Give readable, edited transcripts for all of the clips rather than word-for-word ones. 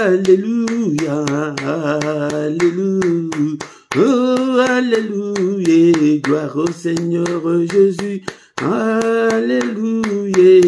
Alléluia, Alléluia. Oh, Alléluia, gloire au Seigneur Jésus. Alléluia,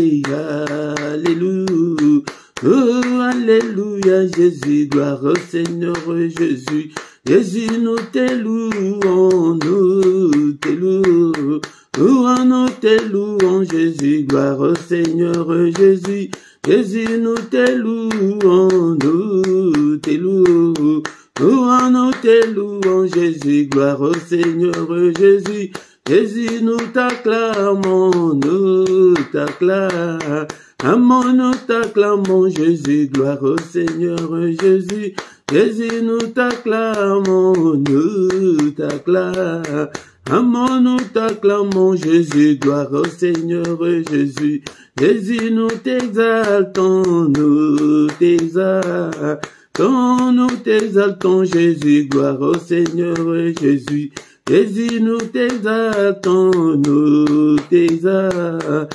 Alléluia. Oh, Alléluia, Jésus, gloire au Seigneur Jésus. Jésus, nous te louons, nous te louons. Nous te louons, Jésus, gloire au Seigneur Jésus. Jésus, nous te louons, nous te louons. Nous te louons, Jésus, gloire au Seigneur Jésus. Jésus, nous t'acclamons, nous t'acclamons, nous t'acclamons, Jésus, gloire au Seigneur Jésus. Jésus, nous t'acclamons, nous t'acclamons, nous t'acclamons, Jésus, gloire au Seigneur Jésus. Jésus, nous t'exaltons, nous t'exaltons, nous t'exaltons, Jésus, gloire au Seigneur Jésus. Jésus, nous t'exaltons, nous t'exaltons,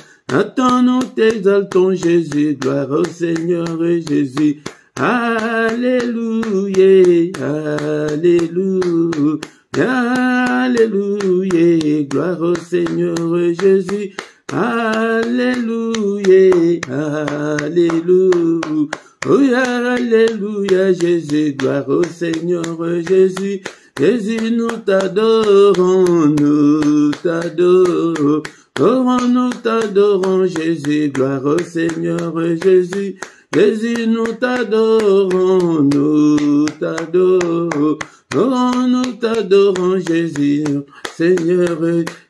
nous t'exaltons, Jésus, gloire au Seigneur Jésus. Alléluia, Alléluia, Alléluia, gloire au Seigneur Jésus. Alléluia, Alléluia, oh, Alléluia, Jésus, gloire au Seigneur Jésus. Jésus, nous t'adorons, nous t'adorons, nous t'adorons, Jésus, gloire au Seigneur Jésus. Jésus, nous t'adorons, nous t'adorons, nous t'adorons, Jésus, Seigneur.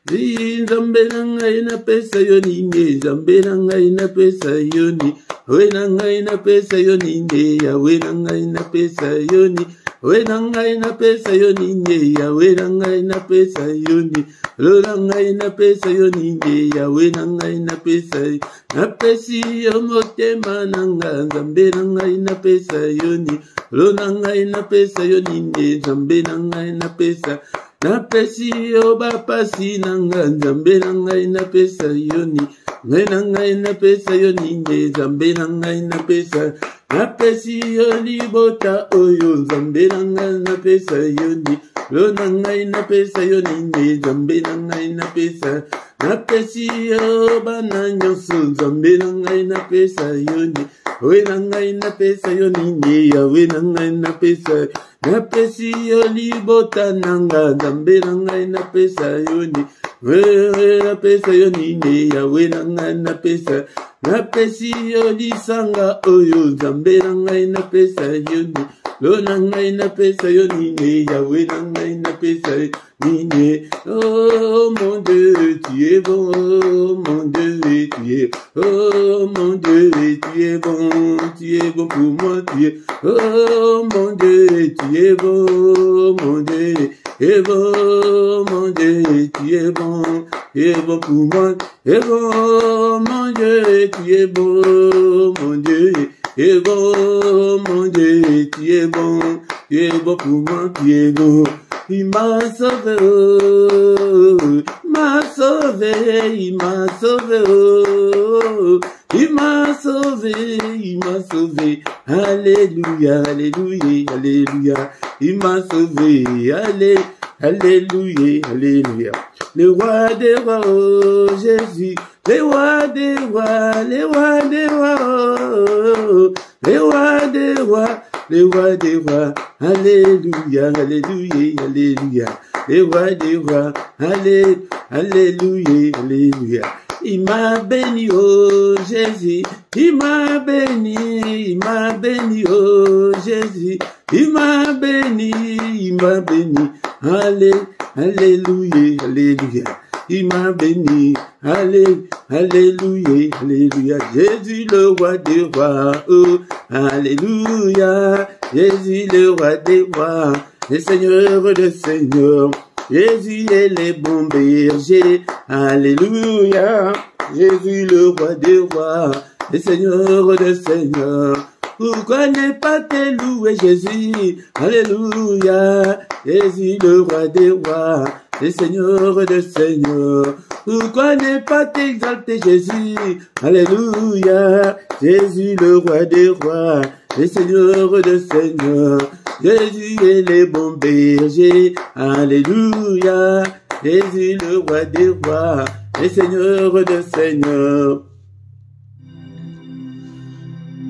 Zambelanga ina pesa yoni, Zambelanga ina pesa yoni, Wenanga ina pesa yoni, Wenanga ina pesa yoni. Wenanga ina pesa yoni, Wenanga ina pesa yoni, Lolanga ina pesa yoni, Wenanga ina pesa yoni. Napesi yo motema nanga, Nzambe nanga ina pesa yoni, Lolanga ina pesa yoni, Nzambe nanga ina pesa. Napesi yo bapasi nanga, Nzambe nanga ina pesa yoni, Nanga ina pesa yoni, Nzambe nanga ina pesa. Napesi yo libota oyo, Nzambe nanga ina pesa yoni, Lonanga ina pesa yoni, Nzambe nanga ina pesa. Napesi yo bana nyonso, Nzambe nanga ina pesa yoni, Wenanga ina pesa yoni, Wenanga ina pesa. Napesi yo libota nanga, Nzambe nanga ina pesa yoni, Wena pesa yoni, Wenanga ina pesa. Napesi yo lisanga oyo, Nzambe nanga ina pesa yoni, Lonanga ina pesa yoni, Wenanga ina pesa yoni. Oh mon Dieu, tu es bon, oh mon Dieu, tu es, oh mon Dieu, tu es bon pour moi, tu es, oh mon Dieu, tu es bon, mon Dieu, tu es bon, mon Dieu, tu es bon pour moi, tu es bon, mon Dieu, tu es bon, mon Dieu, tu es bon, mon Dieu, tu es bon pour moi, tu es bon. Il m'a sauvé, oh, m'a sauvé, il m'a sauvé, oh, il m'a sauvé, il m'a sauvé. Alléluia, alléluia, alléluia. Il m'a sauvé, alléluia, alléluia. Le roi des rois, oh, Jésus, le roi des rois, le roi des rois, oh, le roi des rois. Le roi des rois, alléluia, alléluia, alléluia. Le roi des rois, alléluia, alléluia. Il m'a béni, oh Jésus, il m'a béni, oh Jésus, il m'a béni, alléluia, alléluia. Il m'a béni, alléluia, alléluia. Jésus le roi des rois, oh, alléluia. Jésus le roi des rois, le Seigneur des seigneurs. Jésus est le bon berger, alléluia. Jésus le roi des rois, le Seigneur des seigneurs. Pourquoi ne pas te louer Jésus, alléluia. Jésus le roi des rois, le Seigneur des seigneurs. Pourquoi ne pas t'exalter, Jésus? Alléluia. Jésus, le roi des rois, le Seigneur de seigneurs. Jésus est le bon berger. Alléluia. Jésus, le roi des rois, le Seigneur de seigneurs.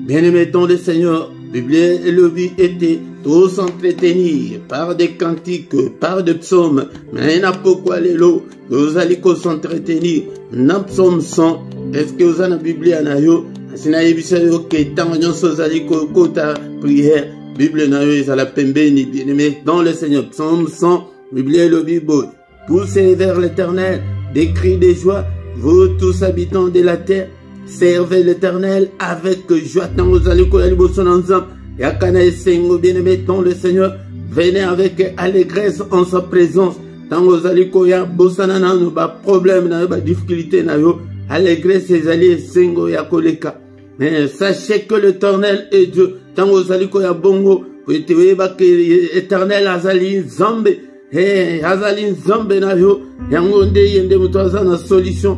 Bien-aimés dans le Seigneur, Bible et le vie étaient tous entretenus par des cantiques, par des psaumes. Mais il n'a pas quoi les lots. Vous allez s'entretenir. N'a psaume 100. Est-ce que vous avez la Bible à nayo? Si na yebiseo que tant de choses allez kota prière. Bible nayo is à la pembe ni bien-aimés dans le Seigneur. Psaume 100. Bible et le Bible. Poussez vers l'Éternel des cris de joie, vous tous habitants de la terre. Servez l'Éternel avec joie. Tant vous allez courir ensemble. Yakana et Sengo, bien-aimés dans le Seigneur. Venez avec allégresse en sa présence. Tant vous allez courir, Bossanana, nous pas problème, n'a pas difficulté, n'a yo. Allégresse et allez Sengo Yakoleka. Mais sachez que l'Éternel est Dieu. Tant vous allez courir bongo, vous êtes l'Éternel Azali Zambe. Hey, Azali Zambe na yo. Yangonde yende mutoza na solution.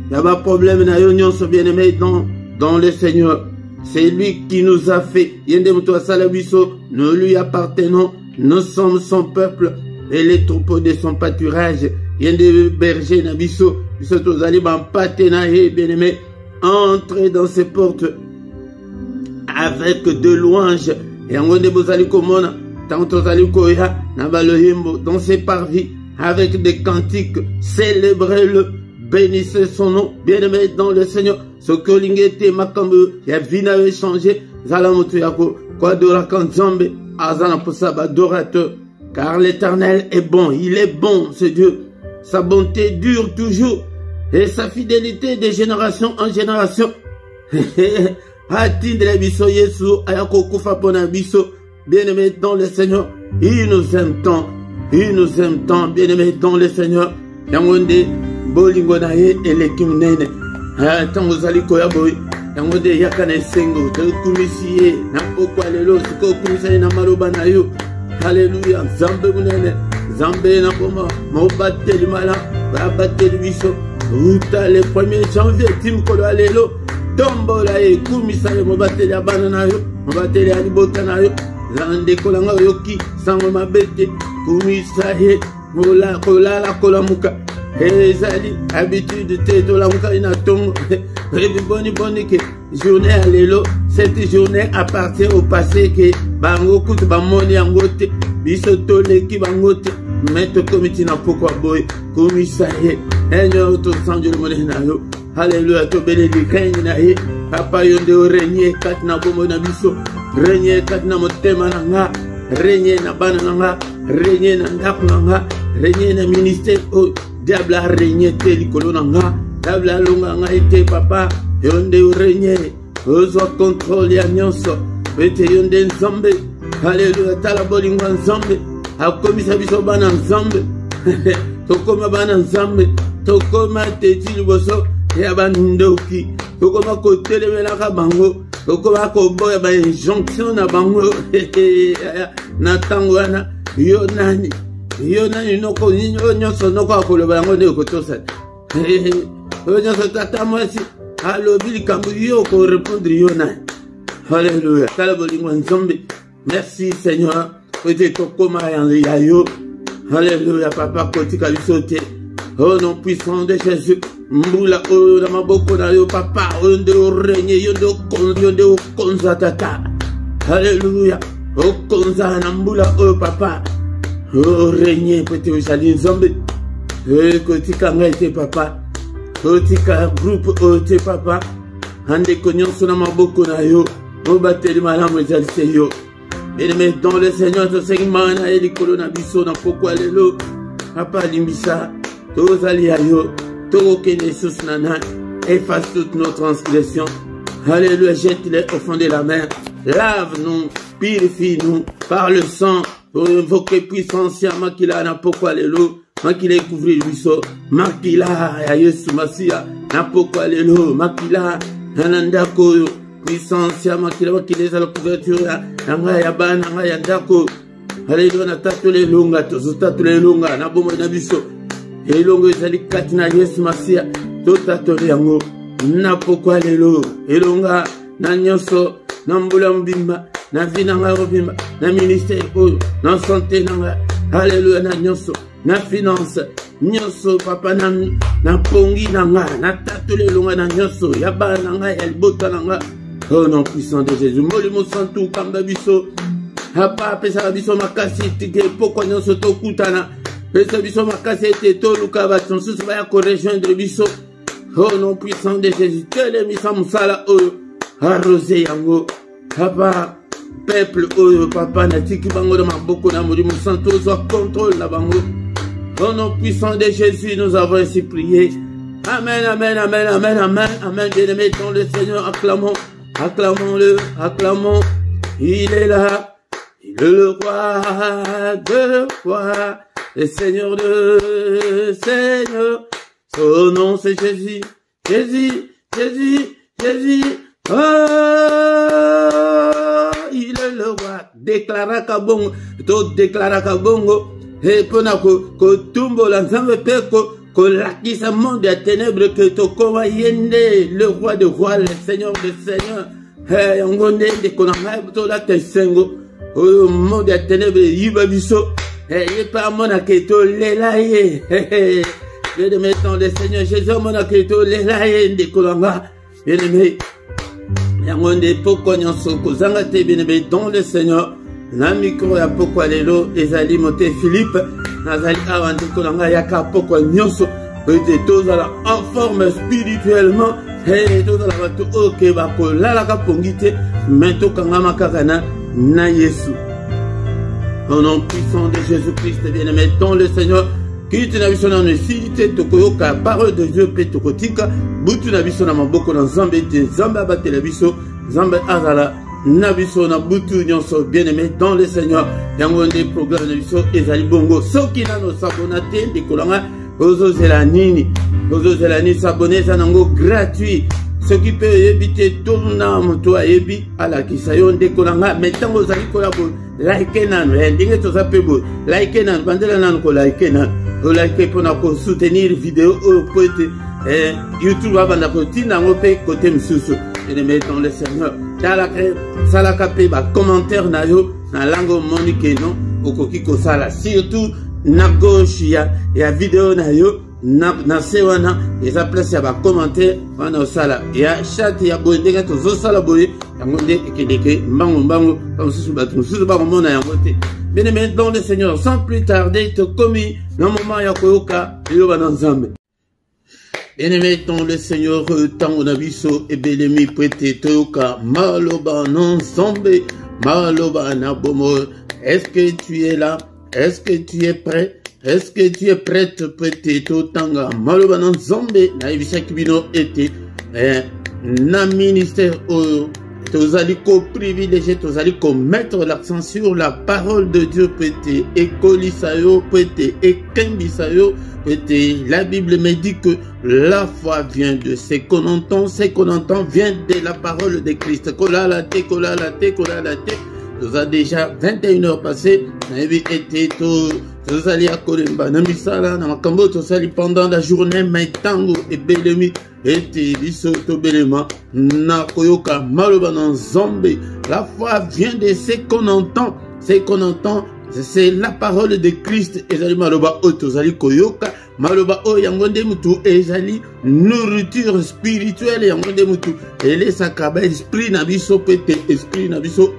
Il n'y a pas de problème, nous sommes bien-aimés dans le Seigneur. C'est lui qui nous a fait. Nous lui appartenons. Nous sommes son peuple et les troupeaux de son pâturage. Il y a des bergers, Nabiso. Bien-aimés, entrez dans ses portes avec de louanges. Et en dans ses parvis avec des cantiques. Célébrez-le. Bénissez son nom, bien-aimé dans le Seigneur. Ce que l'ingété makambu, ya vina avait changé. Zalamoto yako, quoi de la kanzambe, azana posaba adorateur. Car l'Éternel est bon, il est bon, ce Dieu. Sa bonté dure toujours. Et sa fidélité de génération en génération. Atindre biso Yesu, ayako kufa pona biso. Bien-aimé dans le Seigneur. Il nous aime tant. Il nous aime tant, bien-aimé dans le Seigneur. Yangonde. Bolingo na ye elekim nene tango zali koya boy yango de yakana sengo de kumisiye na pokwa lelo siko kumisa na maloba na yo. Alléluia. Zambe munene zambe na koma mo bateli mala ba bateli biso uta le 1er janvier tim ko lelo tombo la e kumisa mo bateli abana na yo mo bateli ali bota na yo lande ko langa yoki sango mabete kumisa he mola kola la kola muka. Ezali habitude te to la muka ina tongo. Boni que journée à l'élo. Cette journée appartient au passé que bango kutu bamoni angote biso tole ki bangote metto komiti na pokwa boy komisaye enyo to sanjo le modena yo. Alléluia to bénédiction na ye papa yonde o régner kat na bomo na biso régner kat na motema na nga régner na bana na nga régner na ndako na nga régner na ministère o diable a régné tel kolonanga diable a longa été papa yonde o régné ozo contrôle ya nyonso bete yonde nzambe. Alléluia tala bolingo nzambe akomisa biso bana nzambe tokoma bana nzambe tokoma teti liboso ya bandoki tokoma kotelemelaka bango tokoma koboya ba injonction na bango na tango wana yo nani noko nyonso noko akoloba yango nde kotosa oyo nyonso tata mwasi alobi likambo yo ko répondre yo nani. Alléluia tala bolingo nzambe. Merci Seigneur ete tokoma ya yo. Alléluia papa kotika biso te au nom puissant de Jésus. Mbula o na maboko na yo papa onde o régner yonde o konza tata. Alléluia o konza na mbula o papa o régner pete o jali nzambe kotika ngai te papa kotika groupe o te papa ande konyonso na maboko na yo o bateli malamu ezali te yo. Bien-aimé dans le Seigneur, ce segment na elikolo na biso na pokwa lelo papa limbisa tozali ayo tokende sous nana efface toutes nos transgressions. Alléluia, jette-les au fond de la mer, lave-nous, purifie-nous par le sang pour invoquer puissance ya makila na pokwa lelo makila couvrir biso makila ya Yesu Masia na pokwa lelo makila nananda koyo puissance ya makila makila la couverture nga ya bana nga ya ndako. Alléluia na tatule lunga tozota tule lunga na bomo na biso elongo ezali kati na Yesu Masia totatori yango na pokwa lelo elonga na nyonso na mbula mbimba na vie na ngai robimba na ministère oyo na santé na ngai haleluya na nyonso na finance nyonso papa na pongi na ngai na tatoli elonga na nyonso ya bana na ngai ya libota na ngai au nom puissant de Jésus molimo santu kamba biso apa apesaka biso makasi tike pokwa nyonso tokutana pesa biso makasi ete toluka bato mosusu baya korejoindre biso au nom puissant de Jésus telemisa mosala oyo arrose yango papa peuple oyo papa natiki bango na maboko na molimo santu ozwa contrôle na bango au nom puissant de Jésus nous avons ainsi prié. Amen, amen, amen, amen, amen, amen. Bien-aimés dans le Seigneur, acclamons, acclamons-le, acclamons. Il est là, il est le roi de roi, le Seigneur de Seigneur. Son nom c'est Jésus, Jésus, Jésus, Jésus. Oh, il est le roi. Déclara kabongo, to déclara kabongo. Et pona ko tumbo la nzambe peko. Kolakisa monde ya ténèbres que tokoma yende le roi de rois le seigneur de seigneurs hey ngonde de konanga to la tesengo o monde ya ténèbres yiba biso hey pas mona ke to lelaye hey de mettre le seigneur Jésus mona ke to lelaye de konanga bien aimé ya ngonde poko nyonso kozanga te bien aimé dans le seigneur na micro ya poko lelo ezali moté Philippe nazali avante kolanga yaka poko nyonso peut-être tozala en forme spirituellement et tozala bato oke bakolala ka pongite mais tokangama kaka na Yesu au nom puissant de Jésus-Christ bien-aimé dans le Seigneur qui te na biso na necessité tokoyoka parole de Dieu pe tokotika butu na biso na maboko na Nzambe te Nzambe abatela biso Nzambe azala na biso na butu nyonso bien-aimé dans le Seigneur yango nde programme na biso ezali bongo soki nano sabona te ndikolanga ozozela nini s'abonner za nango gratuit soki pe yebi te tona moto ayebi alakisa yo ndekolanga metango ozali koya bo like nano ndenge toza pe bo like nano bandela nano ko like nano o like pona ko soutenir vidéo oyo po ete YouTube abanda kotina ngo pe côté msusu et mettons le Seigneur salaka pe ba commentaire na yo na langue monique non okoki ko sala surtout na gauche ya vidéo na yo na sewana eza place ya ba commentaire wana sala ya chat ya bondeka tozo sala boye yango nde ekedeke mbango kamsusu batu mususu ba mona yango te bien aimé dans le Seigneur sans plus tarder te commis na moment ya koyoka yo na Nzambe. Bien-aimé dans le Seigneur, tant on a vu so et belemi prêté toka maloba non sombe maloba na bomo. Est-ce que tu es là? Est-ce que tu es prêt? Est-ce que tu es prête prêté totanga maloba non sombe na ibisa kibino ete na ministère oyo tozali ko privilégié tozali ko mettre l'accent sur la parole de Dieu prêté et kolisayo prêté et kembisayo. La Bible me dit que la foi vient de ce qu'on entend vient de la parole de Christ. Nous a déjà 21 heures passées. Nous allons à Kolemba, Namisala, Namakambo, Tosali pendant la journée, mais tango et belemi, et biso to belema, na koyoka, malobanan zombe. La foi vient de ce qu'on entend, c'est la parole de Christ. Ezali maloba otozali koyoka maloba o yangonde mutu ezali nourriture spirituelle yangonde mutu ele sakaba esprit na biso pete esprit na biso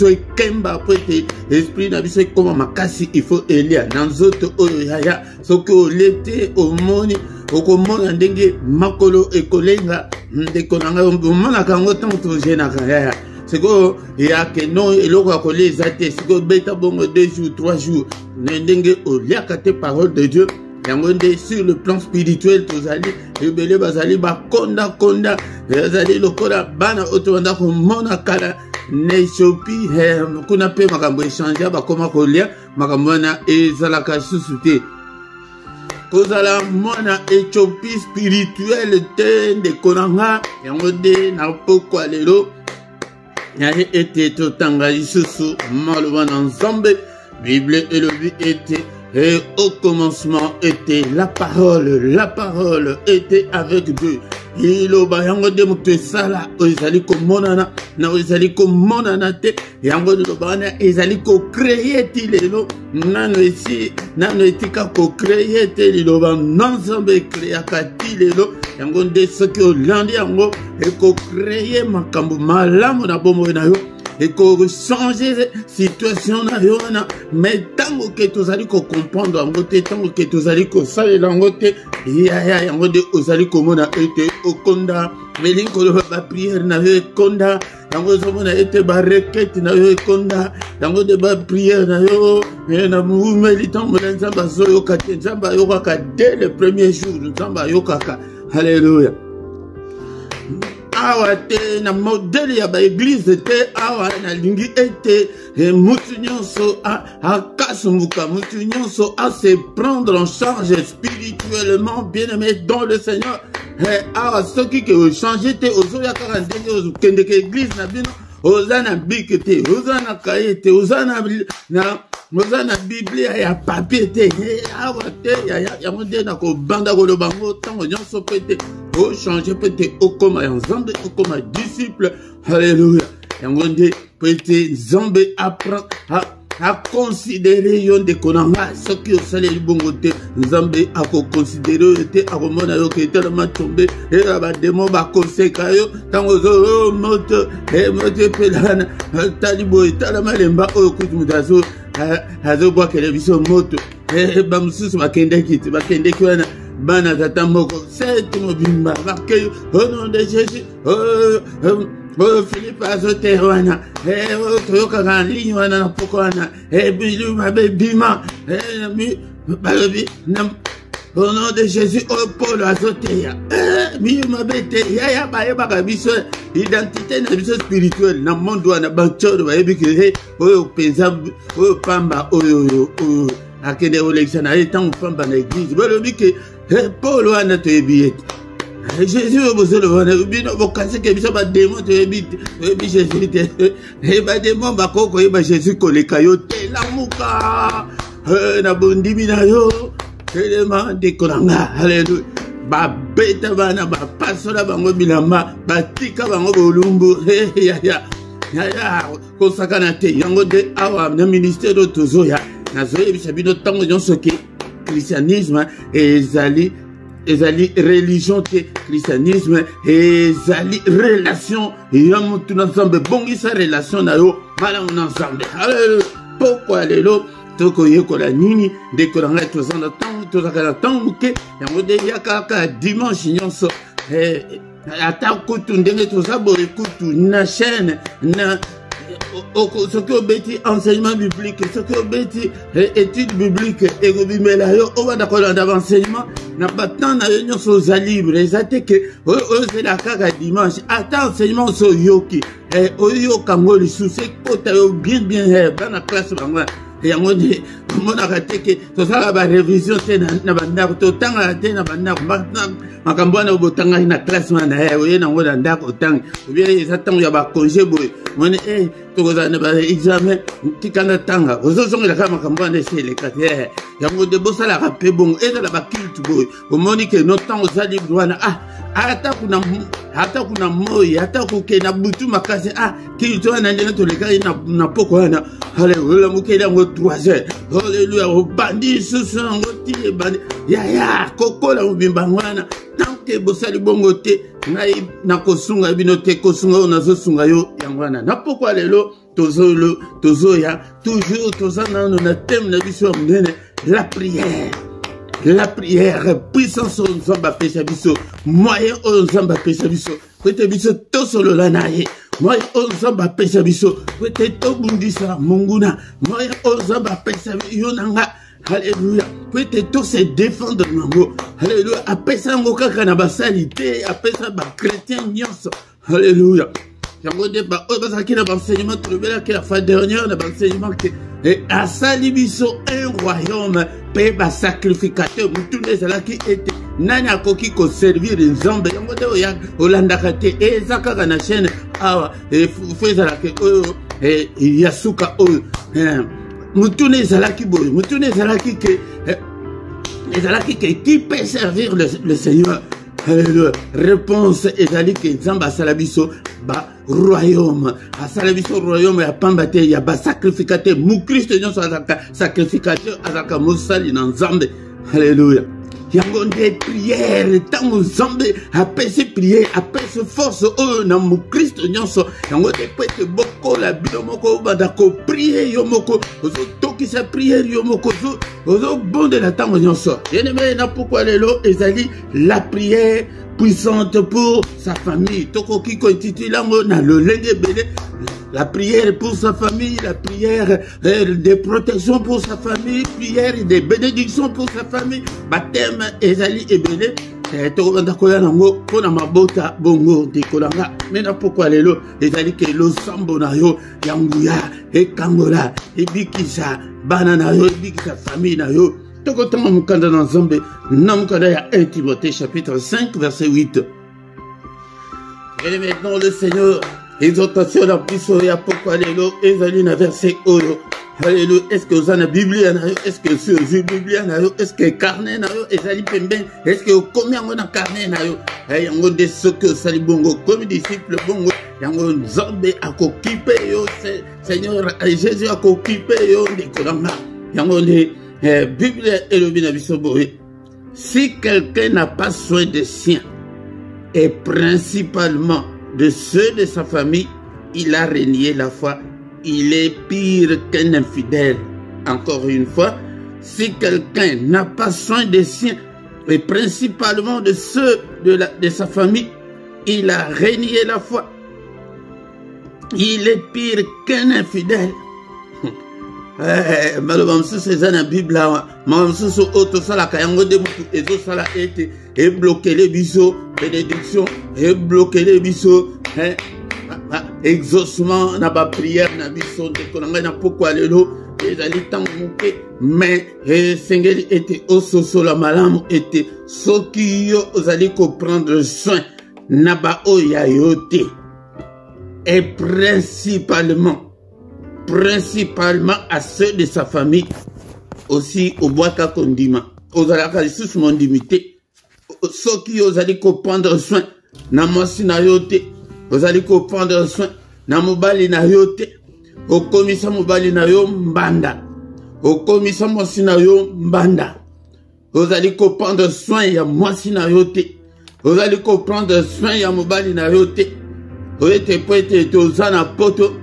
ekemba pete esprit na biso ekoma makasi il faut elia nanzoto oyo yaya soki olete omoni okomona ndenge makolo ekolenga ndeko nanga omonaka yango ntango tozenaka yaya c'est que il y a que non et l'on va coller les athées c'est que bêta bon 2 jours 3 jours n'endenge au liakate parole de Dieu yangonde sur le plan spirituel tozali ebele bazali ba konda bazali lokola bana otonda ko mona kala ne chopi kuna pe makambo échanger ba koma kolia makambo na ezalaka susute kozala mona echopi spirituel te de konanga yangonde na pokwa lelo été totanga lisusu maloba na Nzambe Bible elobi ete Et au commencement était la parole était avec Dieu. Iloba yango de mutu sala ezali ko monana na ezali ko monana te yango de lobana ezali ko créer ti lelo nano etika ko créer te liloba nzambe créer ka ti lelo yango de soki olandi yango e ko créer makambo malamu na bomo na yo et qu'on change situation na yona mais tango que tu allez comprendre en côté tango que tu allez saler en côté ya en côté osali komona été au konda mais linko ba prière na yo konda tango somona été ba requête na yo konda tango de ba prière na yo na moumeli tango nzamba zoyo kate nzamba yo ka dès le premier jour nzamba yo kaka alléluia. Awa te na modèle ya ba église te awa na lingi ete mutu nyonso a kasumuka mutu nyonso a se prendre en charge spirituellement bien-aimé dans le Seigneur. Awa soki ke changer te ozoya kaka ndenge ozokende ke église na bino ozana bik te ozana kaye te ozana Biblia ya papier te awa te ya monde na ko banda ko lobango tango nyonso pete o changer pete o koma nzambe o koma disciple alléluia yango nde pete nzambe apprend à considérer yon de konanga ce qui au salaire bongo te nzambe ako considérer te akomona yo ke tellement tombé et ba démon ba konseka yo tango zo moto moto pelana talibo etala malemba oyo kutu mudazo azo bwa television moto ba mususu bakende ki wana bana tata moko c'est mobimba bakeyo au nom de Jésus Philippe azote wana toyoka ka ligne wana na poko wana bilu mabe bima balobi au nom de Jésus Paul azote ya mi mabe te ya ba ka biso identité na biso spirituelle na monde wana banchoro ba yebi ke oyo penza oyo pamba oyo akende olection na etant pamba na église balobi ke Paul wana to yebi Jésus a besoin de voir bino bokase ke biso ba démon to yebi Jésus te ba démon ba koko ba Jésus koleka yo te lamuka na bondimi na yo tellement de konanga alléluia ba beta bana ba pasola bango bilamba ba tika bango bolumbu ya kosakana te yango de awa na ministère tozoya na zoye bisabino tango nyonso ke christianisme ezali religion te christianisme ezali relation ya mutu na nzambe bongisa relation na yo malamu na nzambe alléluia pourquoi lelo toko yekola nini dekolanga tozana tango tozakana tango muke yango de yakaka dimanche nyonso ata kutu ndenge tozaboye kutu na chaîne na ce que obeti enseignement biblique ce que obeti étude biblique ekobimela yo oba dakolanda enseignement na batan na yo nyonso oza libre ezate ke ozela kaka dimanche ata enseignement so yoki oyoka ngo lisusu ekota yo bien bana classe bango yango nde omonaka te ke tozala barévision te na bandako totangaka te na bandako makambo wana obotangaki na classe wana oye nango na ndako otangi obie eza ntango ya bakonge boye omoni tokozala na baexamen tikana tanga ozozongelaka makambo wana esi eleka te yango nde bosalaka mpe bongo ezala bakilte boye omoni ke no ntango oza libre wana ata kuna moi ata koke na butu makasi kilte wana ndenge tolekaki na poko wana haleluya mokeli yango 3 heures haleluya obandi susu yango ti ebandi yaya kokola mobimba wana tanke bosali bongo te ngai nakosunga bino te kosunga oyo nazosunga yo yango wana na pokwa lelo tozoya toujours toza nano na teme na biso ya monene la prière puissance oyo nzambe apesa biso moyen oyo nzambe apesa biso po ete biso tosolola na ye moyen oyo nzambe apesa biso po ete tobundisa monguna moyen oyo nzambe apesa yo na nga alléluia po ete tose défendre nango alléluia apesa yango kaka na basali te apesa bachrétien nyonso alléluia yango nde oyo bazalaki na baenseignement tolobelaki la fois dernière na baenseignement ke asali biso un royaume mpe basacrificateur mutu nde ezalaki ete nani akoki koservir nzambe yango nde olandaka te eza kaka na chaîne awa fo ezalaki oyo ya suka oyo Mutune Zalaki Boy, Mutune Zalaki qui peut servir le Seigneur. Réponse ezali que Nzamba Salabiso ba royaume a Salabiso royaume ya pambate ya ba sacrificateur mu Christ nyonso azaka sacrificateur azaka musali na Nzambe. Alléluia. Yango nde prière tango Nzambe apesi prière apesi force oyo na mu Christ nyonso yango de pete boko la bino moko banda ko prier yo moko ozo tokisa prière yo moko ozo bonde la tango nyonso. Bien-aimé na pourquoi lelo ezali la prière puissante pour sa famille. Toko kiko intitulango na lolenge bele. La prière pour sa famille, la prière de protection pour sa famille, prière de bénédiction pour sa famille. Baptême ezali ebele. Tokobanda koya nango pona mabota bongo dekolanga. Mena pourquoi lelo ezali ke lo sambo na yo yanguya ekangola ebikisa bana na yo ebikisa famille na yo. Tokotama mukanda na Nzambe na mukanda ya 1 Timothée chapitre 5 verset 8. Et maintenant le Seigneur exhortation la puissance ya pourquoi lelo ezali na verset oyo. Alléluia. Est-ce que vous avez la Bible? Est-ce que sur la Bible? Est-ce que carnet na yo ezali pembe? Est-ce que combien on a carnet na yo? Yango de ce que sali bongo comme disciple bongo yango Nzambe akokipe yo Seigneur Jésus akokipe yo de kolanga. Yango de Bible et le binabiso boé. Si quelqu'un n'a pas soin des siens et principalement de ceux de sa famille, il a renié la foi. Il est pire qu'un infidèle. Encore une fois, si quelqu'un n'a pas soin des siens, et principalement de ceux de sa famille, il a renié la foi. Il est pire qu'un infidèle. Malheureusement, c'est dans la Bible. Malheureusement, auto sala kayango de mutu ezo sala ete et bloquer les bisous, bénédiction et bloquer les bisous. Exaucement na ba prière na biso de konanga na pourquoi lelo ezali tango muke mais sengeli était ososo la malamu était soki yo ozali ko prendre soin na ba oya yote et principalement à ceux de sa famille aussi au bois ka kondima ozala ka lisusu mondimité soki ozali ko prendre soin na mwasi na yote. Vous allez prendre soin na mobali na yo te. Okomisa mobali na yo mbanda. Okomisa mwasi na yo mbanda. Vous allez prendre soin ya mwasi na yo te. Vous allez prendre soin ya mobali na yo te. Oete poete tozana poto.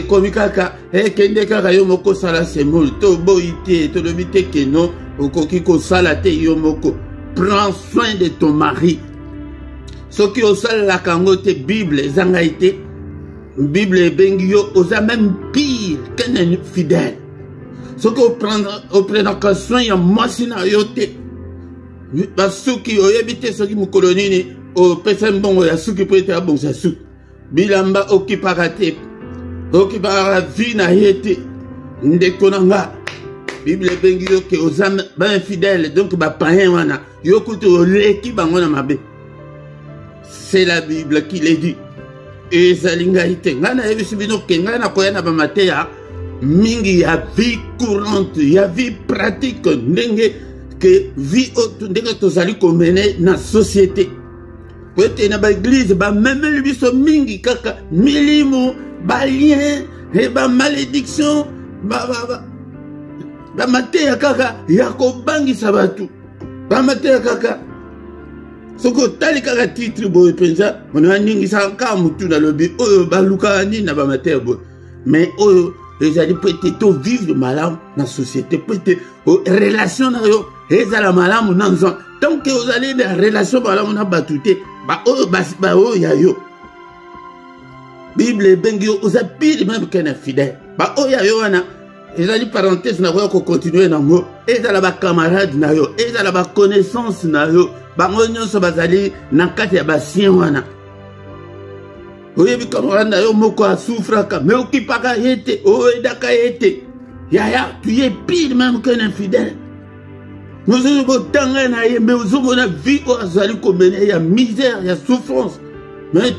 Komikaka kende kaka yo moko sala semol to boite to lobite ke no okoki ko sala te yo moko. Prends soin de ton mari. Ce qui au sol la kangote Bible zangaïté Bible bengio osa même pire qu'un infidèle. Ce qui au prendre soin ya mwasi na yote. Basuki oyebite soki mukolonini o pesa mbongo ya suki po ete abonsa suki. Bilamba okiparate. Okipara vie na yete. Ndekonanga. Bible bengio ke osa ba infidèle donc ba païen wana. Yokuto oleki bango na mabe. C'est la Bible qui le dit. Et Zalingaïté, ngana ebisibino kengana koyana bamatea mingi ya vie courante, ya vie pratique ndenge que vie ndenge tozali komene na société. Kwete na ba église ba même biso mingi kaka milimo ba lien et ba malédiction ba matea kaka ya kobangisa batu. Ba matea kaka soko tali kaka titre boy penza mona ningi sanka mutu na lobi oyo baluka ni na ba mater boy mais oyo ezali peut-être to vivre malam na société peut-être relation na yo ezala malam na nzon tant que vous allez dans relation malam na batute ba oyo ba oyo ya yo Bible bengi oza pire même qu'un infidèle ba oyo ya yo wana ezali parenthèse na ko continuer na ngo ezala ba camarade na yo ezala ba connaissance na yo bango nyonso bazali na kati ya basien wana oyebi camarade na yo moko asouffraka mais okipaka yete oyedaka yete yaya tu es pire même qu'un infidèle nous avons botanga na ye mais ozomona vie o azali komene ya misère ya souffrance mais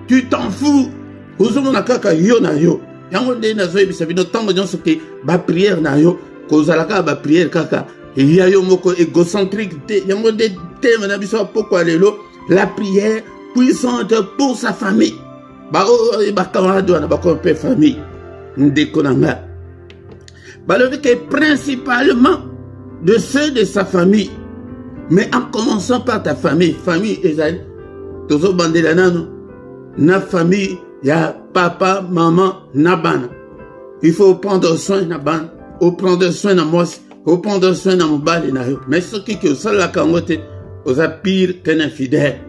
tu t'en fous ozomona kaka yo na yo yango nde nazoyebisa bino ntango nyonso ke bapriere na yo kozalaka bapriere kaka eya yo moko égocentrique te yango nde teme na biso pokwa lelo la prière puissante pour sa famille bacamarade wana bakompe famille ndeko na nga balobi ke principalement de ceux de sa famille, mais en commençant par ta famille, famille ezali tozo bandela nano na famille ya papa, maman, na bana. Il faut prendre soin na bana, ou prendre soin na moi, ou prendre soin na mobali na yo. Mais ce qui est seul la kangote, osa pire qu'un infidèle.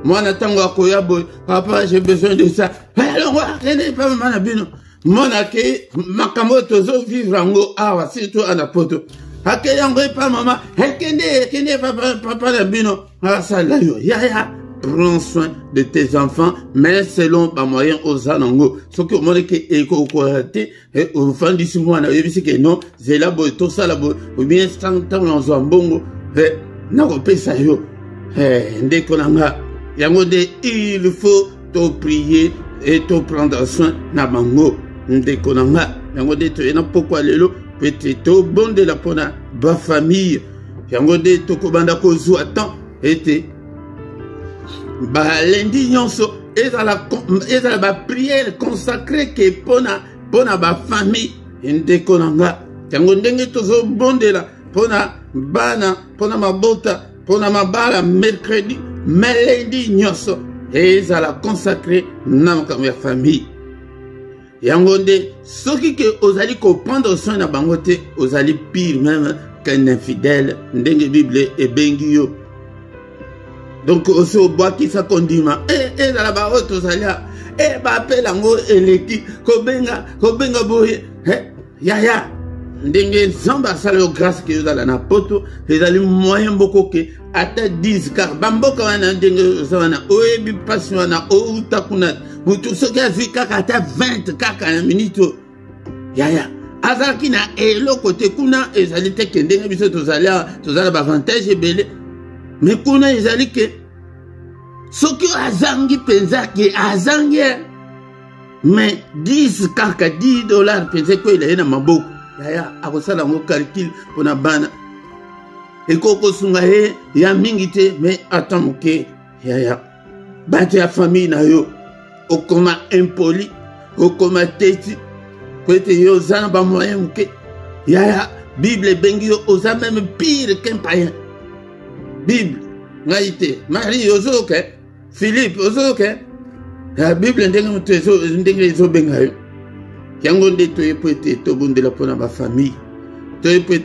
Moi natango akoya boy, papa j'ai besoin de ça. Alors wa kene pa mama na bino. Mona ke makambo tozo vivre ngo awa surtout ana poto. Ake yango pa mama, kende papa na bino. Ça la yo. Ya prends soin de tes enfants, mais selon les moyens aux anango. Ce que moi que eko koate et au fin du mois na yebisi que non, c'est la boy tout ça la boy ou bien tant en zambongo na ko pesa yo. Ndeko nanga yango de il faut te prier et te prendre soin na bango. Ndeko nanga yango de to na pourquoi lelo peut-être bon de la pona ba famille yango de to ko banda ko zu attend était ba lundi nyonso ezala ba prière consacrée que pona ba famille ndeko nanga yango ndenge tozo bondela pona bana pona mabota pona mabala mercredi mais lundi nyonso ezala consacrée na ma famille yango nde soki ke ozali ko prendre soin na bango te ozali pire même qu'un infidèle ndenge bible ebengi yo. Donc aussi au bois qui ça condima dans la barotte aux alia ba appelle ngo eleki kobenga boye ya ndenge zamba sala grâce que dans la poto les ali moyen beaucoup que ata 10 car bamboka wana ndenge wana oyebi passion wana o utakuna mutu soki azika ata 20 kaka na minute ya azaki na elo côté kuna ezali te kendenge biso tozala ba avantage ebele. Mais kuna ezali ke soki azangi penza ke azangi mais 10 kaka $10 penza ko ile na maboko ya akosala ngo calcul pona bana ekoko sunga ya mingi te mais atamuke ya bate ya famille na yo okoma impoli okoma teti kwete yo zana ba moyen muke ya Bible bengi yo oza même pire qu'un païen. Bible ngaite Marie ozoke Philippe ozoke la Bible ndenge zo benga yo yango nde to peut to bondela pona ba famille to peut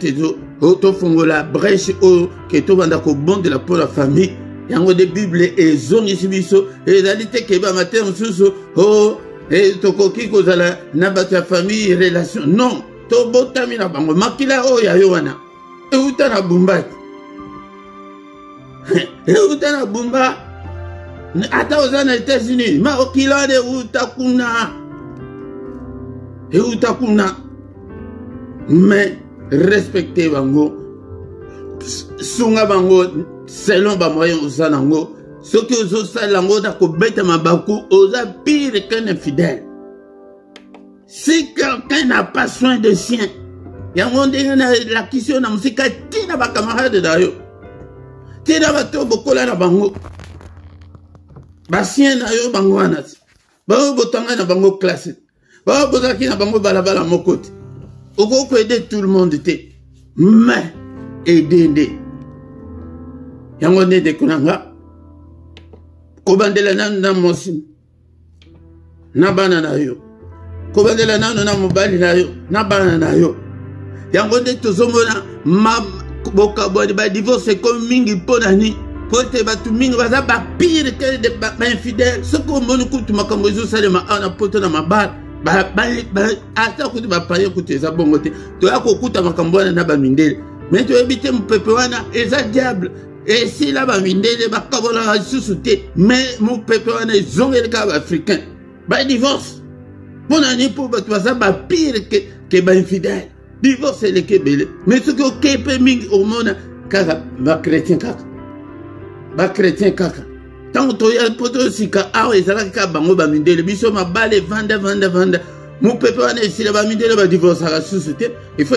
to fongola brèche o ke to banda ko bondela pona famille yango de Bible ezongisi biso ezalite ke ba matin mususu to koki kozala na ba famille relation non to botami na bango makila o ya yo wana euta na bumbati euta na bumba ata ozana États-Unis ma okila de euta kuna mais respectez bango sunga bango selon ba moyen ozana ngo soki ozosala ngo da ko beta mabaku oza pire qu'un infidèle. Si quelqu'un n'a pas soin de sien yango ndenge na la question na musika tina ba camarade dayo tina bato bokola na bango basien na yo bango wana ba botanga na bango classe ba bozaki na bango balabala mokoti oko aider tout le monde te mais aider yango ndende kunanga ko bandela na mosi na bana na yo ko bandela na mobali na yo na bana na yo yango nde tozomona boka bodi ba divorce comme mingi ponani pote batu mingi baza ba pire que de ba infidèle ce ko monu kutu makambo zo salema ana poto na mabala ba ata kutu ba paye kutu za bongote to yakokuta makambo na ba mindele mais to ebite mpepe wana eza diable et si la ba mindele ba kabola susute mais mpepe wana zongeli ka africain ba divorce ponani pour batu baza ba pire que ba infidèle divorce le kebele mais ce que kepe mingi au monde kaka ba chrétien kaka tant to ya poto sika awa ezala ka bango ba mindele biso mabale vanda Mon peuple a essayé de divorcer à la société. Il faut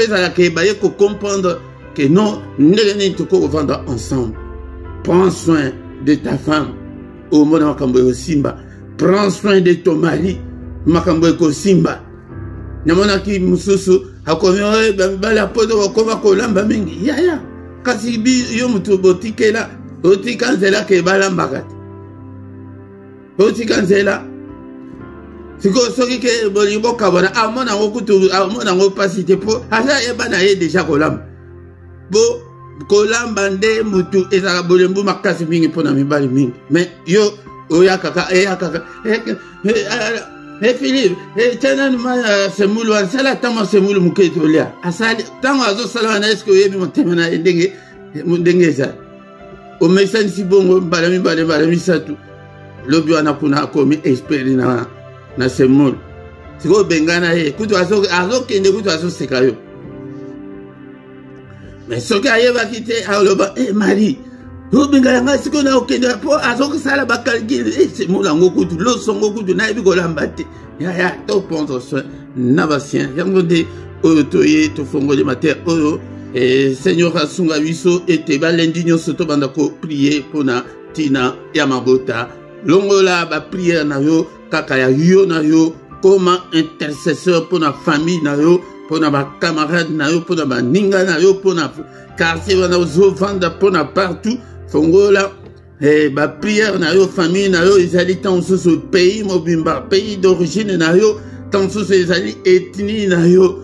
comprendre que non, nous devons vendre ensemble. Prends soin de ta femme. Au monde de Simba. Prends soin de ton mari. Makambo Simba. Namona ki mususu. Hakomi bala podo wakoma kolamba mingi. Ya. Kasi bi yo mutu botike la. Oti kanzela ke balamba kati. Oti kanzela. Siko soki ke bolibo kabana amona ngokutu amona ngopasite po asa ebana ye deja kolamba bo kolamba nde mutu ezaka bolembu makasi mingi pona mibali mingi mais yo oya kaka Philippe tena numa semulu sala tama semulu muketo lia asali tango azo sala na esko yebi motema na ndenge za o mesani sibongo mbala mibale misatu lobi wana kuna komi expert na semulu siko bengana ye kutu azo kende kutu azo sekayo mais soki ayeba kite aloba Marie yo bengana nga siko na okende po azo kusala bakalgile semulu ngo kutu lo songo kutu na ebi kolamba te ya to prendre soin na basien yango de otoye to fongo de mater oyo Seigneur asunga biso ete balendi nyonso to banda ko prier pona tina ya mabota longola ba prière na yo kaka ya yo na yo comme intercesseur pour la famille na yo pour na camarade na yo pour na ninga na yo pour na quartier na zo vanda pour na partout fongola ba prière na yo famille na yo ezali tant sous pays mobimba pays d'origine na yo tant sous ezali ethnie na yo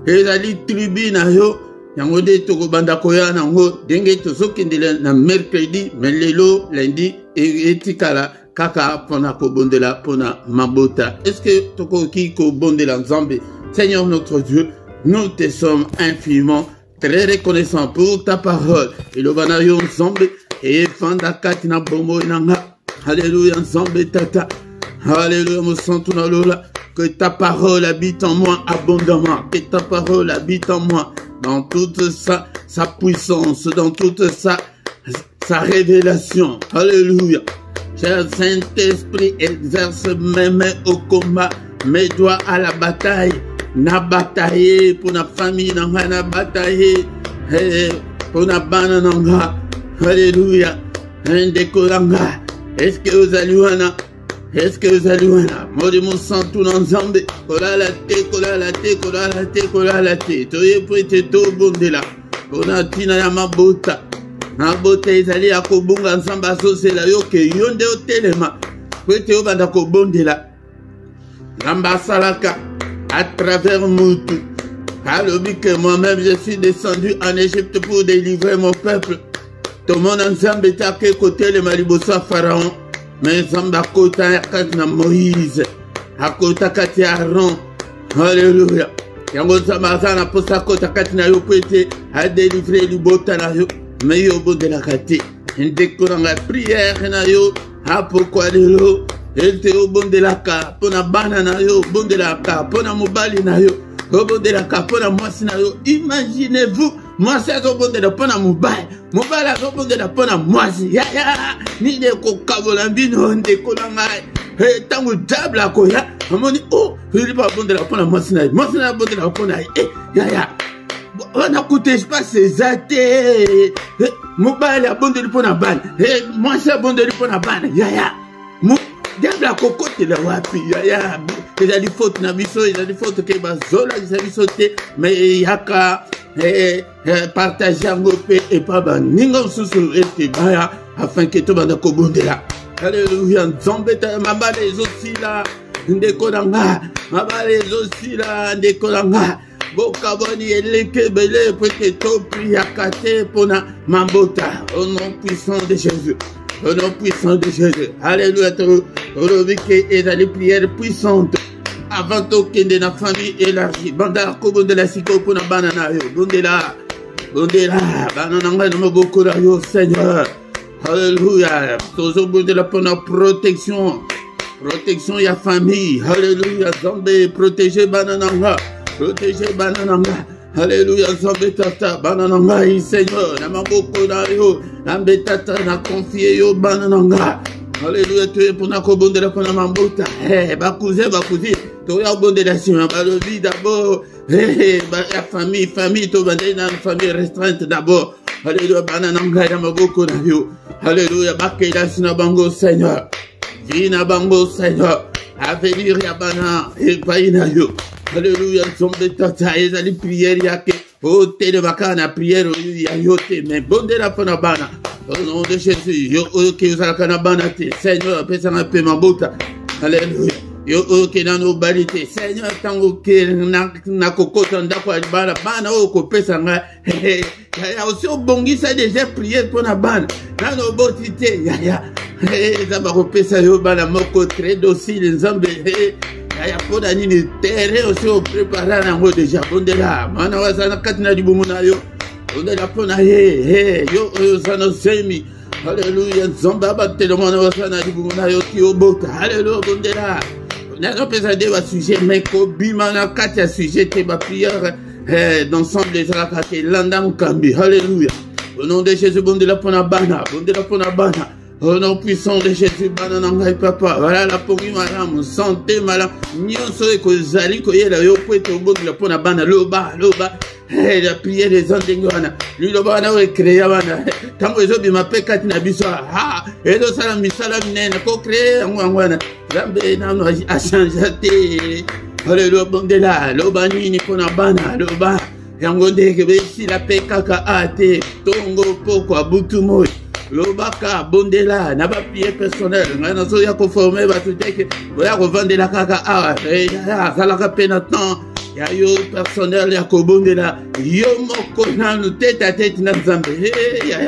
ezali tribu na yo yango de toko banda koya nango denge to sokindele na mercredi melelo lundi etikala kaka pona ko bondela pona mabota. Est-ce que toko ki ko bondela nzambe? Seigneur notre Dieu, nous te sommes infiniment très reconnaissants pour ta parole. Et le banayo nzambe et fanda katina bombo nanga. Alléluia nzambe tata. Alléluia mon santo na lola. Que ta parole habite en moi abondamment. Que ta parole habite en moi dans toute sa puissance, dans toute sa révélation. Alléluia. Cher Saint-Esprit, exerce mes mains au combat, mes doigts à la bataille. Na bataille pour la famille, na bataille pour la banananga. Alléluia. Ndekolanga. Est-ce que vous allez wana? Est-ce que vous allez wana? Modi mon sang tout l'ensemble. Kola la te, kola la te, kola la te, kola la te. Toye prete to bondela. Ona tina ya mabota. Mabota ezali ya kobunga nzamba asosela yo ke yonde otelema. Prete yo banda kobondela. Nzamba salaka à travers Moutou. Alobi que moi-même je suis descendu en Égypte pour délivrer mon peuple. Tout le monde ensemble était à quel côté le Malibosa Pharaon. Mais ensemble à côté à Moïse. À côté à Aaron. Alléluia. Yango Zamazana na posa côté à yo pété à délivrer le bota yo. Mais yo bon de la kati. Ndekora la prière na yo. A pourquoi de l'eau. El te au bon de la ka. Pona banana yo. Bon de la ka. Pona mobali na yo. Au bon de la ka. Pona moisi na yo. Imaginez-vous. Moi c'est au bon de la pona mobile. Mobile au bon de la pona moisi. Ya ya. Ni de ko kabolambino ndekora ngai. Tango diable a koya. Amoni oh. Il pas bon de la pona moisi na yo. Moisi na bon de la pona. Ya ya. On n'écoute pas ces athées. Mobile a bon de l'ipona ban. Moi c'est bon de l'ipona ban. Ya ya. Diable a cocotte la wapi. Ya ya. Il a des fautes na biso. Il a des fautes que bazola. Il a des sauté. Mais yaka. Partager un groupe et pas ban. Ningo susu et baya. Afin que tout le monde kobondela. Alléluia. Nzambeta mabale aussi là. Ndekolanga. Mabale aussi là. Ndekolanga. Bokaboni eleke bele prete to priakate pona mambota au nom puissant de Jésus. Au nom puissant de Jésus. Alléluia. Robike et dans les prières puissantes. Avant to kende na famille élargie. Banda kobo de la siko pona banana yo. Bondela. Bondela. Banana nga no bokora yo Seigneur. Alléluia. Tozo bondela pona protection. Protection ya famille. Alléluia. Zambe protéger banana nga. Protéger banananga. Alléluia. Zambetata. Banananga. Seigneur. Namaboko na yo. Nambetata na confié yo banananga. Alléluia. Tu es pour na kobondela pour na mambota. Bakouze. toya bonde la sima balobi d'abord la famille to bande na famille restreinte d'abord. Alléluia, banana ngaya maboko na yo. Alléluia, bakela sina bango Seigneur. Vina bango Seigneur. Avenir ya bana e paina yo. Alléluia, sombe tata ezali prière yake. O tele bakana prière ya yote mais bonde la pona bana. Au nom de Jésus, yo ki usala kana bana te. Seigneur, pesa na pe mabota. Alléluia. Yo ke na no balite. Seigneur, tango ke na kokota ndako ya bana bana o ko pesa nga. Ya aussi au bongisa déjà prié pour na bana. Na no botite ya. Ça va repesa yo bana moko très docile nzambe. Ya poda nini terre aussi au préparer nango déjà bondela. Mana wasana katina dibumuna yo. Bondela pona yo sana semi. Alléluia, nzamba batelema na wasana dibumuna yo ki obota. Alléluia bondela. On pesa de sujet mais ko bima na katia sujet te ba prière d'ensemble des rakate landam kambi. Alléluia. Au nom de Jésus bondela pona bana, bondela pona bana. Au nom puissant de Jésus, banana papa, voilà la pomi madame, santé madame, nyonso eko zali ko yela yo kweto bongo la pona bana loba, la prière des andengoana, lui loba na we créer bana, tango ezo bi mapeka tina biso edo sala misala minene ko créer ngwana, zambe na no a changer. Alléluia bondela, loba nini pona bana, loba yango ndeke be si la peka ka ate, tongo poko abutu moi. Lobaka bondela na ba pied personnel ngana so ya ko former ba tuteke ya ko vendela kaka ya sala ka pena temps ya yo personnel ya ko bondela yo moko na no tête à tête na Nzambe ya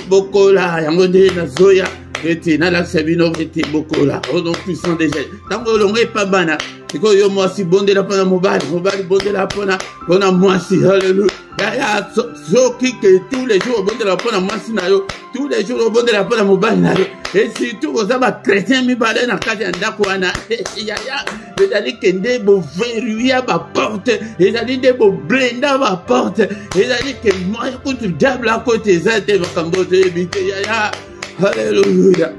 bokola yango nde na zoya eti na la sabino eti bokola au nom puissant de Jésus tango longe pa bana ko yo mo si bondela pona mobali bondela pona moi si hallelujah ya so qui que tous les jours bondela pona moi si na yo tous les jours bondela pona mobali na yo et surtout vous avez chrétien mi balé na kati ndako wana ya c'est-à-dire que nde bo verrouiller ba porte c'est-à-dire nde bo blenda ba porte c'est-à-dire que moi écoute diable à côté ça te va camboter bité ya hallelujah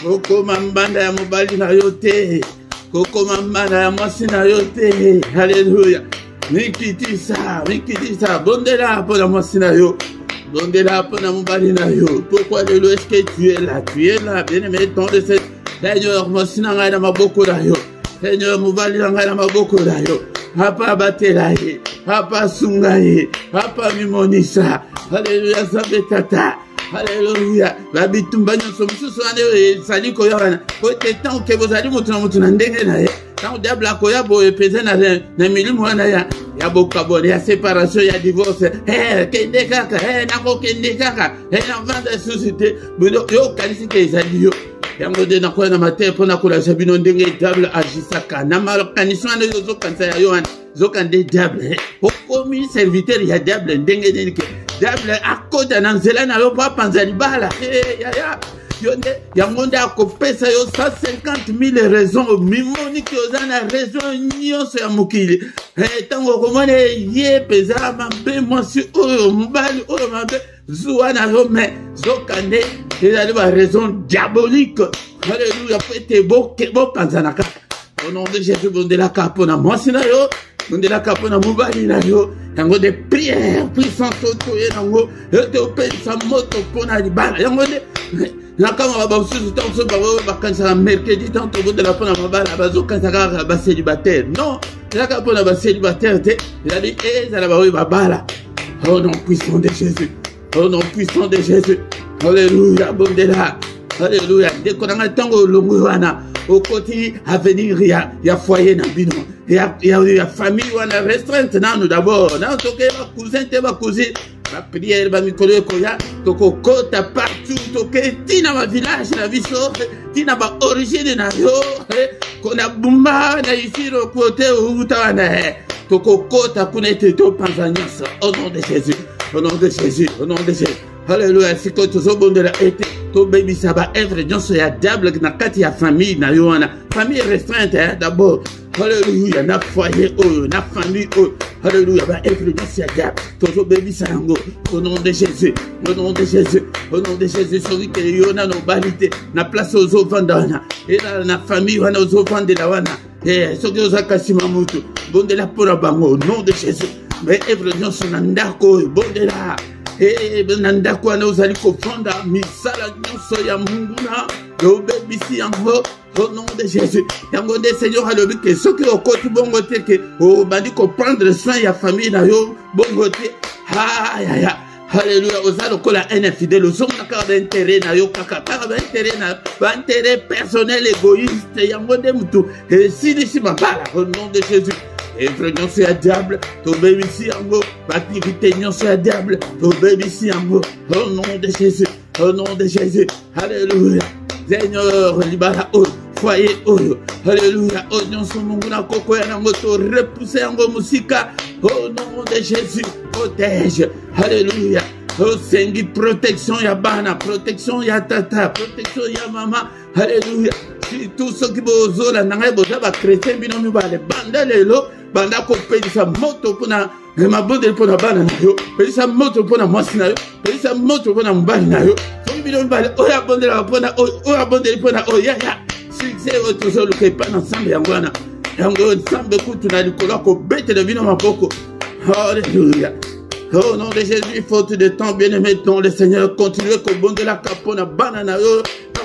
koko mambanda ya mobali na yo te koko mambanda ya mwasi na yo te hallelujah mikitisa bondela pona mwasi na yo bondela pona mobali na yo pourquoi le est-ce que tu es là bien aimé ton de cette Seigneur mwasi na ngai na maboko na yo Seigneur mobali na ngai na maboko na yo hapa batela ye hapa sunga ye hapa mimonisa hallelujah sabe tata. Alléluia. La bitumba nyonso mususu ane sali ko yana. Ko te tant que vous allez mutuna ndenge na ye. Tant diable ko ya bo peze na milimu wana ya bokabone ya séparation ya divorce. Kende kaka nako kende kaka. Na vanda société. Budo yo kalisi ke ezali yo. Yango de na ko na mate pona ko la jabino ndenge diable agisaka. Na mal kaniswa ne zo kansa ya yo an. Zo kande diable. Okomi serviteur ya diable ndenge ndenge. Diable à côté dans Zélène alors pas panzali bala yonde yangonde akopesa yo 150 000 raisons mimoni ki ozana raison nyonso ya mokili tango komone ye peza mabe mwasi oyo mobali oyo mabe zuwa na yo mais zokande ezali ba raison diabolique. Alléluia pete bopanzana kaka au nom de Jésus bondela kapona mwasi na yo bondela kapona mobali na yo yango de prière puissante otoye nango ete opelisa moto mpona libala yango nde nakama basusu ntango so bango bakanisaka mercredi ntango tobondela mpona mabala bazokanisa kaka basélibataire non ezaka mpona basélibataire te ezali ezala baoyo babala au nom puissant de Jésus au nom puissant de Jésus alléluia bondela alléluia ndeko nanga ntango olongo wana okoti avenir ya foyer na bino ya famille wana restreinte nanu d'abord na toke ba cousin te ba cousine ba prière ba mikolo ekoya tokokota partout toke tina ba village na biso tina ba origine na yo kona bumba na isiro kote uta wana tokokota kuna ete topanza nyonso au nom de Jésus au nom de Jésus au nom de Jésus. Alléluia, si que tu as bonne la été, ton baby ça va être dans ya diable na kati ya famille na yoana, famille restreinte d'abord. Alléluia, na foyer oh, na famille oh. Alléluia, va être dans ya diable. Ton baby ça yango, au nom de Jésus, au nom de Jésus, au nom de Jésus, celui que yona no balité, na place aux vendana, et na famille wana aux vendela wana. ce que vous avez mutu, bondela pour la bango, au nom de Jésus. Mais Evron son andako, bondela. Nandako ana uzali kofanda, misala nyonso ya munguna, obebisi yango, au nom de Jésus. Yango de Seigneur alobi que ceux qui ont côté bongo te que, bandi ko prendre soin ya famille na yo, bongo te. Alléluia, aux alokola un infidèle, aux hommes d'intérêt na yo kaka, intérêt personnel égoïste, yango de mutu, et si d'ici ma bala, au nom de Jésus. Et prenons ce diable, tombez ici en haut, l'activité non ce diable, tombez ici en haut, au nom de Jésus, au nom de Jésus, alléluia, Seigneur, libara oh, foyer oh, alléluia, oh non son nom na koko ya na moto, repousser en haut musika, au nom de Jésus, protège, alléluia. Oh Seigneur, protection ya bana, protection ya tata, protection ya maman, alléluia. Si tout ce qui bozo la nanga boza ba chrétien bino mi ba le banda lelo, banda ko pedisa moto pona ma bonde pona bana na yo, pedisa moto pona mwasi na yo, pedisa moto pona mbali na yo. So bino mi ba le oya bonde la pona oya bonde pona oya ya. Succès au toujours le que pas ensemble yangwana. Yango ensemble kutu na likolo ko bete de bino maboko. Alléluia. Au nom de Jésus, faute de temps, bien-aimé, dans le Seigneur, continuez qu'au bon de la capone, banana,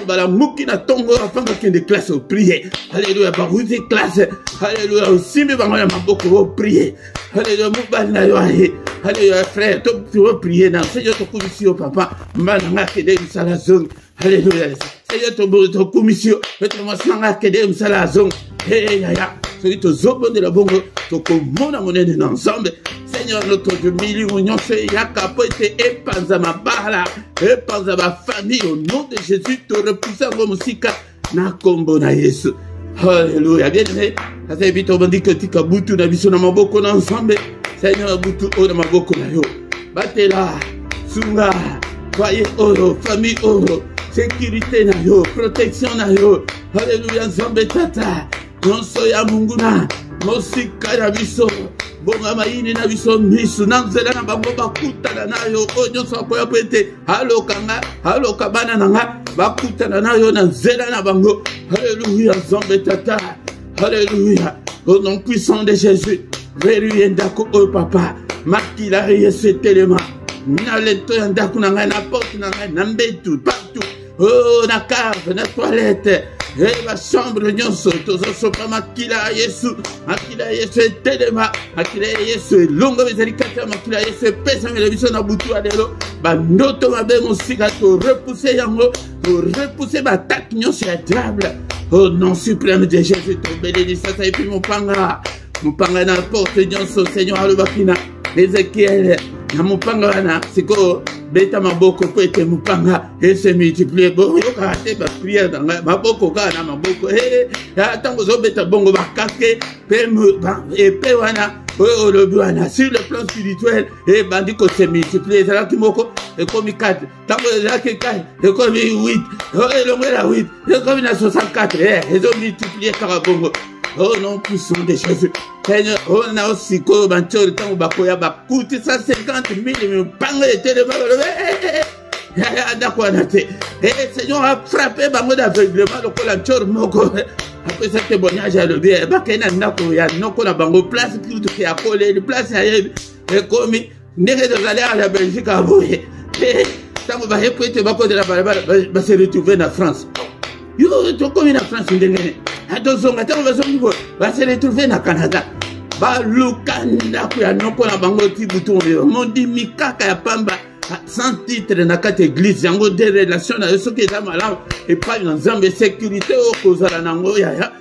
la moukina tongo, afin qu'il y ait des classes au prier. Alléluia, par vous des classes. Alléluia, aussi, mais vraiment, il y a beaucoup de prier. Alléluia, moubana, alléluia, frère, tu veux prier, non, Seigneur, ton commission, papa, mananga, kede, salazong. Alléluia, Seigneur, ton commission, tu m'as kede, salazong. Hey, ya, celui qui te de la bongo, tu commandes à mon aide ensemble. Seigneur, notre Dieu, million, c'est Yakapo, et épanza ma barre, épanza ma famille, au nom de Jésus, te repousser à vos musiques, na combo na Yesu. Alléluia, bien aimé, ça c'est vite, on m'a dit que tu as boutu, na biso na maboko ensemble, Seigneur, boutu, oh, na maboko na yo, batela, sunga, foyer, oh, famille, oh, sécurité na yo, protection na yo, alléluia, nzambe tata, non soya munguna, mosika na biso, bonga maini na biso misu na nzela na bango bakutana nayo onyo sako ya pete halo kabana nanga bakutana nayo na nzela na bango. Alléluia, Zombe tata, alléluia, au nom puissant de Jésus. Veru ndako o papa makila yesu telema na lento ndako na ngai na porte na ngai na mbetu partout, oh na cave na toilette. Et ma chambre nyonso tozosopa makila yesu telema makila yesu longo bezali kata makila yesu pesa ngela biso na butu adelo bandoto mabe mosika to repousser yango to repousser batak nyonso ya diable au nom suprême de Jésus. To bénisse ça et puis mon panga na porte nyonso Seigneur alobakina Ézéchiel na mupanga wana siko beta maboko po ete mupanga et se multiplier bon yo ka te ba prière dans maboko ka na maboko ya tango zo beta bongo bakake pe pe wana o le wana sur le plan spirituel et bandi ko se multiplier ça qui moko et comme 4 tango za ke kai et comme 8 et le ngela 8 et comme na 64 et zo multiplier ka bongo. Oh non, puissant de Jésus. Seigneur, on a aussi quoi, bancho, le temps où bakoya bakoute 150 000, mais panga était le d'accord. Et Seigneur a frappé bango d'aveuglement, le colanchor moko. Après ça, témoignage à le bien. Bakena nako ya noko la bango place plus que à coller, le place à et comme n'est de aller à la Belgique à voyer. Et tant que va répéter bako de la balabala, va se retrouver en France. Yo, tu connais la France, attention, va se retrouver au Canada. Ba lukanda kuya noko na bango tibutu mondi mikaka ya pamba sans titre na kate église yango de relation na ce qui est malade et pas dans nzambe sécurité au kozala nango ya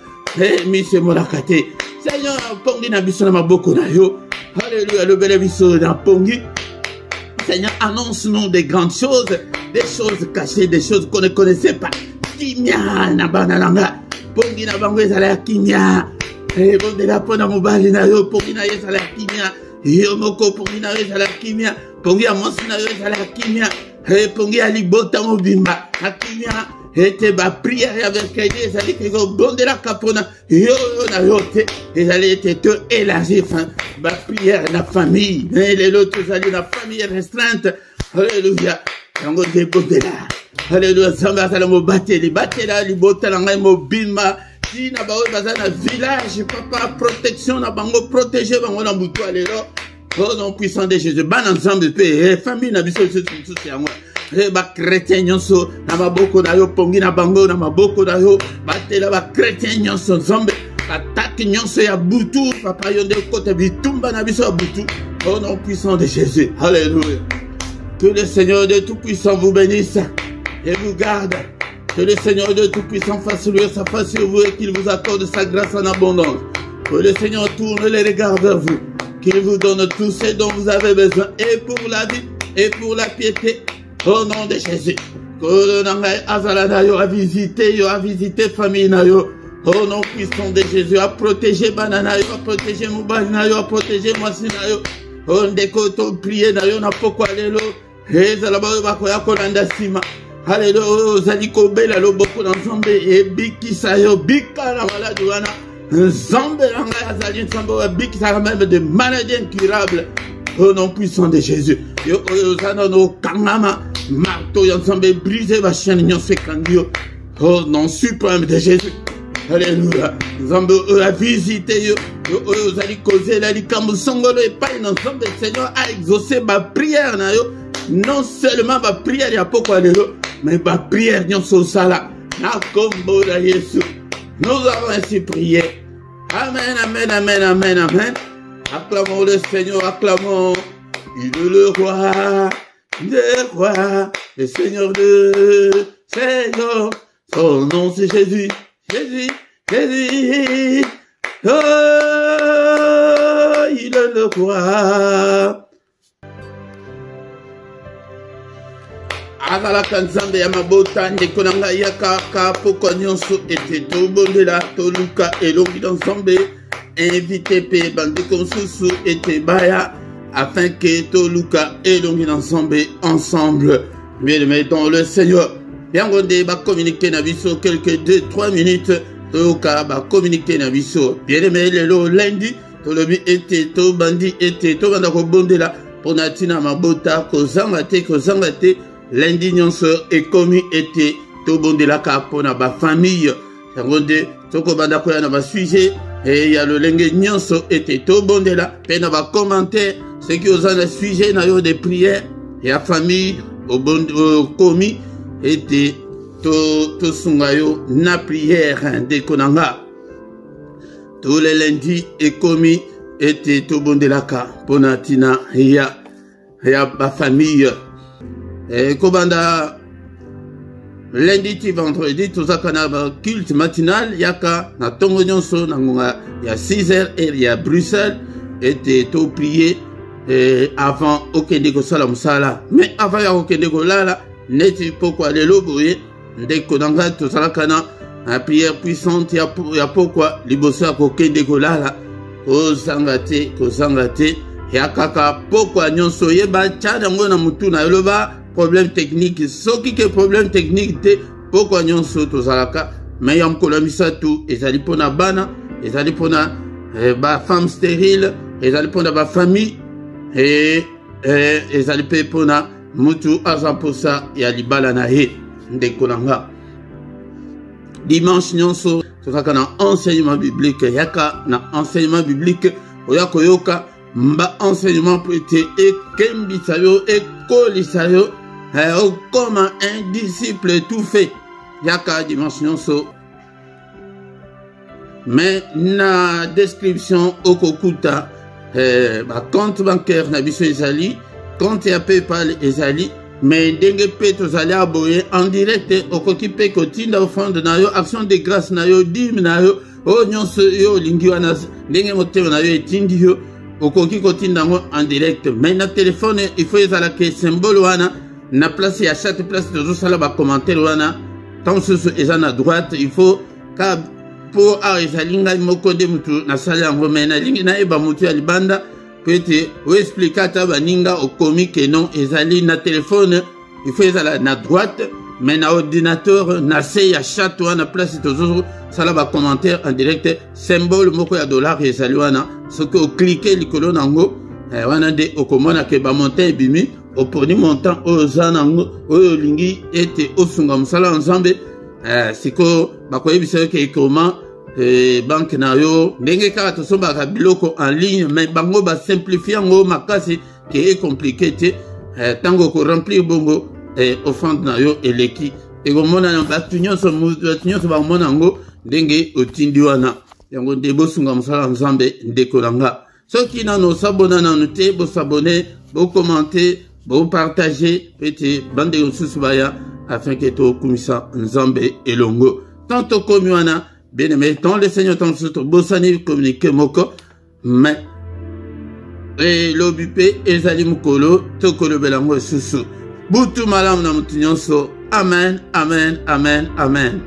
mise molakate. Seigneur pongi na biso na maboko na yo. Alléluia, le bel biso na pongi. Seigneur, annonce-nous des grandes choses, des choses cachées, des choses qu'on ne connaissait pas. Kimia na banalanga pongi na bango ezala kimia e bonde la pona mobali na yo pongi na ezala kimia yo moko pongi na ezala kimia pongi ya mosi na yo ezala kimia e pongi ali bota mobimba kimia ete ba prière avec aide ezali ke bonde la kapona yo na yo te ezali ete te élargir ba prière na famille mais les autres ezali na famille restreinte. Alléluia, yango de bonde la. Alléluia, Samba Salamo Bateli, Batela, Libota, Langay, Mobima, si na bao baza na village papa protection na bango protéger bango na butu alelo au nom puissant de Jésus ban ensemble pe famille na biso tout yango ba chrétien nyonso na maboko na yo pongi na bango na maboko na yo batela ba chrétien nyonso nzambe attaque nyonso ya butu papa yo nde kote bitumba na biso ya butu au nom puissant de Jésus. Alléluia. Que le Seigneur de Tout-Puissant vous bénisse et vous garde. Que le Seigneur de Tout-Puissant fasse lui sa face sur vous et qu'il vous accorde sa grâce en abondance. Que le Seigneur tourne les regards vers vous. Qu'il vous donne tout ce dont vous avez besoin et pour la vie et pour la piété. Au nom de Jésus. Que le Nangai Azalana yo a visité famille na yo. Au nom puissant de Jésus, a protégé Banana yo, a protégé Moubalina yo, a protégé Mwasina yo. On décote prier na yo na poko alelo. Ezalaba yo bakoya kolanda sima. Alléluia, Zaliko Bela Loboko dans Zambé et Biki Sayo, Bika la maladie wana. Zambé Langa Azali Sambo, Biki Sayo même de maladies incurables. Au nom puissant de Jésus. Yo Zanono Kangama, marteau Yansambé brisé, va chien nyon se kandio. Au nom suprême de Jésus. Alléluia. Zambé a visité yo. Yo Zaliko Zela Likambo Songolo et pas dans Zambé. Le Seigneur a exaucé ma prière na yo. Non seulement ma prière ya poko alelo, mais ma prière nyonso sala na kombo na Yesu. Nous avons ainsi prié. Amen, amen, amen, amen, amen. Acclamons le Seigneur, acclamons. Il est le roi des rois, le Seigneur de Seigneur. Son nom c'est Jésus, Jésus, Jésus. Oh, il est le roi. Azala kanzambe ya mabota ndeko nanga yaka poko nyonso ete tobondela toluka elongi d'ensemble invité pe bandeko mosusu ete baya afin que toluka elongi d'ensemble ensemble. Bien mettons le Seigneur. Yango nde ba communiquer na biso quelques 2-3 minutes toka ba communiquer na biso. Bien aimé lelo lundi tolobi ete to bandi ete to banda ko bondela pona tina mabota kozanga te lundi nyonso ekomi ete tobondelaka mpona bafamille yango nde tokobanda koya na basuje e ya lolenge nyonso ete tobondela mpe na bacommentaire soki oza na sujet na yo de prière ya famille okomi ete tosunga yo na prière ndeko na nga tous les lundis ekomi ete tobondelaka mpona tina ya bafamille. Kobanda lundi ti vendredi tozaka na culte matinal yaka na tongo nyonso na ngonga ya 6h heure ya Bruxelles ete to prier avant okende kosala musala mais avant ya okende kolala neti pokwa lelo boye ndeko nanga tozalaka na prière puissante ya pokwa liboso ya kokende kolala kozanga te ya kaka pokwa nyonso yeba tya yango na mutu na yoloba problème technique soki ke problème technique te pokwa nyonso tozalaka mais ya mokolo misatu ezali mpona bana ezali mpona bafemme stérile ezali mpona bafamille ezali mpe mpona mutu aza mposa ya libala na ye ndeko na nga. Dimanche nyonso tozalaka na enseignement biblique yaka na enseignement biblique oya koyoka mba enseignement po ete ekembisa yo ekolisa yo comme un disciple tout fait yaka dimanche nyonso mais na description okokuta compte bancaire na biso ezali compte ya PayPal ezali mais ndenge pe tozali aboye en direct okoki pe kotinda offrande na yo action de grâce na yo dîme na yo o nyonso yo olingi wana ndenge motema na yo etindi yo okoki kotinda ngo en direct mais na téléphone il faut ezalaka symbole wana na place ya chaque place tozosala bacommentaire wana tant soso eza na droite il faut ka po ezali ngai moko nde mutu nasala yango mais nalingi nayeba mutu ya libanda po ete oexplika ata baninga okomi ke non ezali na téléphone il faut ezala na droite mais na ordinateur na se ya chat wana place tozosala bacommentaire en direct symbole moko ya dollar ezali wana soki oklike likolo nango wana nde okomona ke bamontant ebimi oponi montant oyo oza nango oyo olingi ete osunga mosala nzambe siko bakoyebisa yo ke ekoma banque na yo ndenge kaka tosombaka biloko en ligne mais bango ba simplifier ngo makasi qui est compliqué te tango ko remplir bongo offrande na yo eleki ekomona na batu nyonso ba mona ngo ndenge otindi wana yango nde bosunga mosala nzambe ndeko nanga soki nano sabona nanu te bosabone bokommente bopartage pete bande yosusu baya afin que tokumisa nzambe elongo tanto komi wana bien-aimé, tant le Seigneur t'en soutient, bossani communique moko, mais l'obupé, ezali mukolo, tokolo belango susu. Butu malam na mutinyoso. Amen, amen, amen, amen.